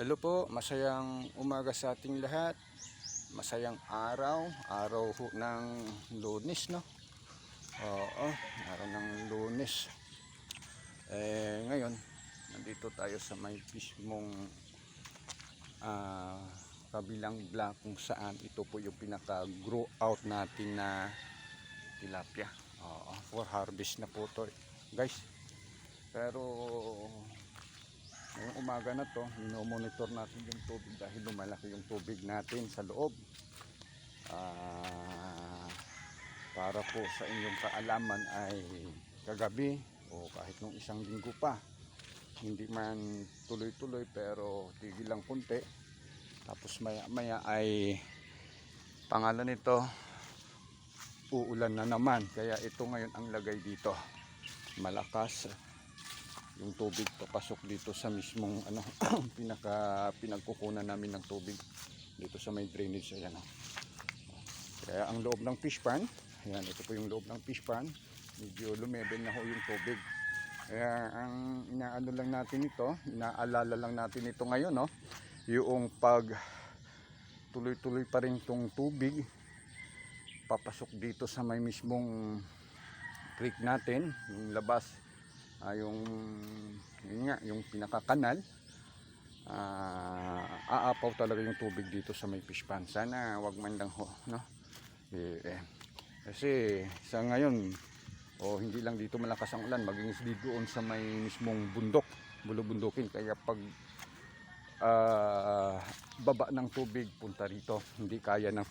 Hello po, masayang umaga sa ating lahat. Masayang araw ho ng Lunes, no? Oo, araw ng Lunes. Ngayon, nandito tayo sa may mismong kabilang block kung saan ito po yung pinaka-grow out natin na tilapia. For harvest na po to, guys. Pero ngayong umaga na to, monitor natin yung tubig dahil lumalaki yung tubig natin sa loob. Para po sa inyong kaalaman ay kagabi o kahit nung isang linggo pa, hindi man tuloy-tuloy pero tigil lang kunti. Tapos maya ay pangalan nito, uulan na naman. Kaya ito ngayon ang lagay dito. Malakas yung tubig papasok dito sa mismong pinagkukunan namin ng tubig dito sa may drainage. Ayan, kaya ang loob ng fish pan, ayan, ito po yung loob ng fish pan, medyo lumebel na ho yung tubig. Kaya ang inaano lang natin ito, inaalala lang natin ito ngayon, no? Yung pag tuloy-tuloy pa rin tong tubig papasok dito sa may mismong creek natin, yung labas, yung pinakakanal, aapaw talaga yung tubig dito sa may fish pan. Sana wag man lang ho, no? Kasi sa ngayon, hindi lang dito malakas ang ulan, maging doon sa may mismong bundok, bulubundukin. Kaya pag baba ng tubig punta rito, hindi kaya ng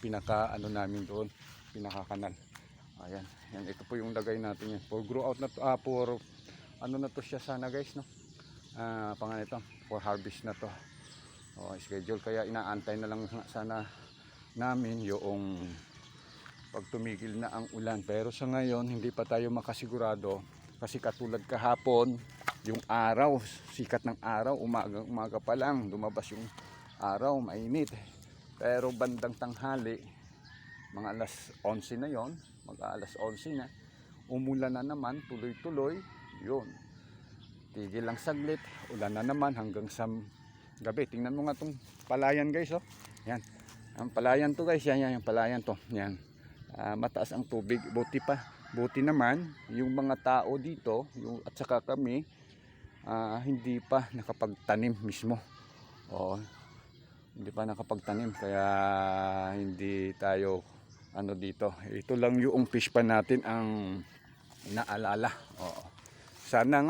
namin doon, pinakakanal. Ayan, ito po yung lagay natin yan. For grow out na to, for ano na to siya sana, guys, no? Pangalan ito, for harvest na to. Schedule, kaya inaantay na lang sana namin yung pag tumigil na ang ulan. Pero sa ngayon hindi pa tayo makasigurado, kasi katulad kahapon, yung araw, sikat ng araw, umaga pa lang lumabas yung araw, mainit. Pero bandang tanghali, mga alas 11 na yon, mag-alas 11 na, umulan na naman tuloy-tuloy. Yun, tigil lang saglit, ulan na naman hanggang sa gabi. Tingnan mo nga tong palayan, guys, oh. Yan, ang palayan to, guys, yan yung palayan to. Yan, mataas ang tubig. Buti naman yung mga tao dito, at saka kami, hindi pa nakapagtanim mismo. Hindi pa nakapagtanim, kaya hindi tayo dito. Ito lang yung fish pan natin ang inaalala. Sana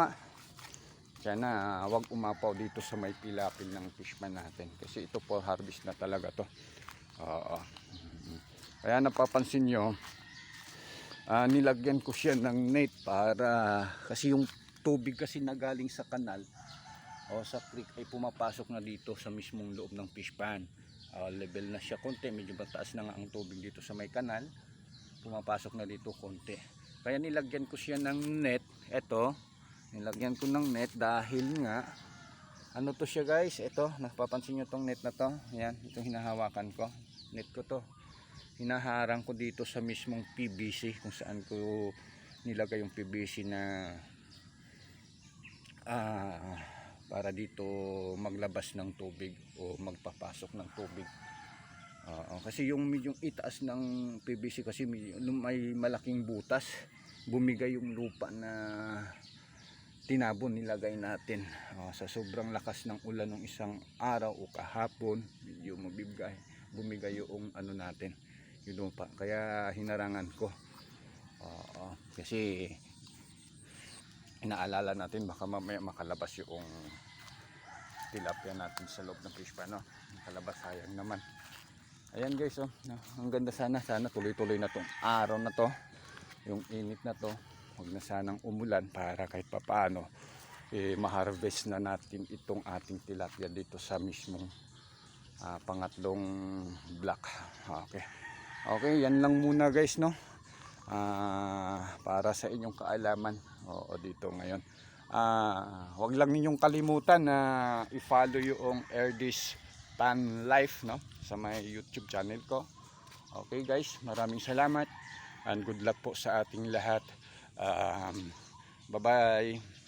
wag umapaw dito sa may pilapil ng fish pan natin, kasi ito po harvest na talaga to. Kaya napapansin nyo, nilagyan ko siya ng net para, kasi yung tubig kasi na galing sa kanal o sa creek ay pumapasok na dito sa mismong loob ng fish pan. Level na siya konti, medyo mataas na nga ang tubig dito sa may kanal, pumapasok na dito konti. Kaya nilagyan ko siya ng net. Ito, nilagyan ko ng net dahil nga ano to siya, guys. Ito, napapansin nyo tong net na to. Ayan, itong hinahawakan ko, net ko to. Hinaharang ko dito sa mismong PVC, kung saan ko nilagay yung PVC na para dito maglabas ng tubig o magpapasok ng tubig. Kasi yung itaas ng PVC kasi may malaking butas, bumigay yung lupa na tinabon nilagay natin. Sa sobrang lakas ng ulan ng isang araw o kahapon, medyo bumigay yung natin, yung lupa. Kaya hinarangan ko, kasi inaalala natin baka mamaya makalabas yung tilapia natin sa loob ng fish pan, no? Makalabas, sayang naman. Ayan, guys, ang ganda. Sana tuloy-tuloy na tong araw na to, yung init na to, huwag na sanang umulan para kahit papaano ma-harvest na natin itong ating tilapia dito sa mismong pangatlong block. Okay, yan lang muna, guys, no? Para sa inyong kaalaman dito ngayon. Huwag lang ninyong kalimutan na i-follow yung Erdis Pan Life, no, sa may YouTube channel ko. Okay, guys, maraming salamat and good luck po sa ating lahat. Bye bye.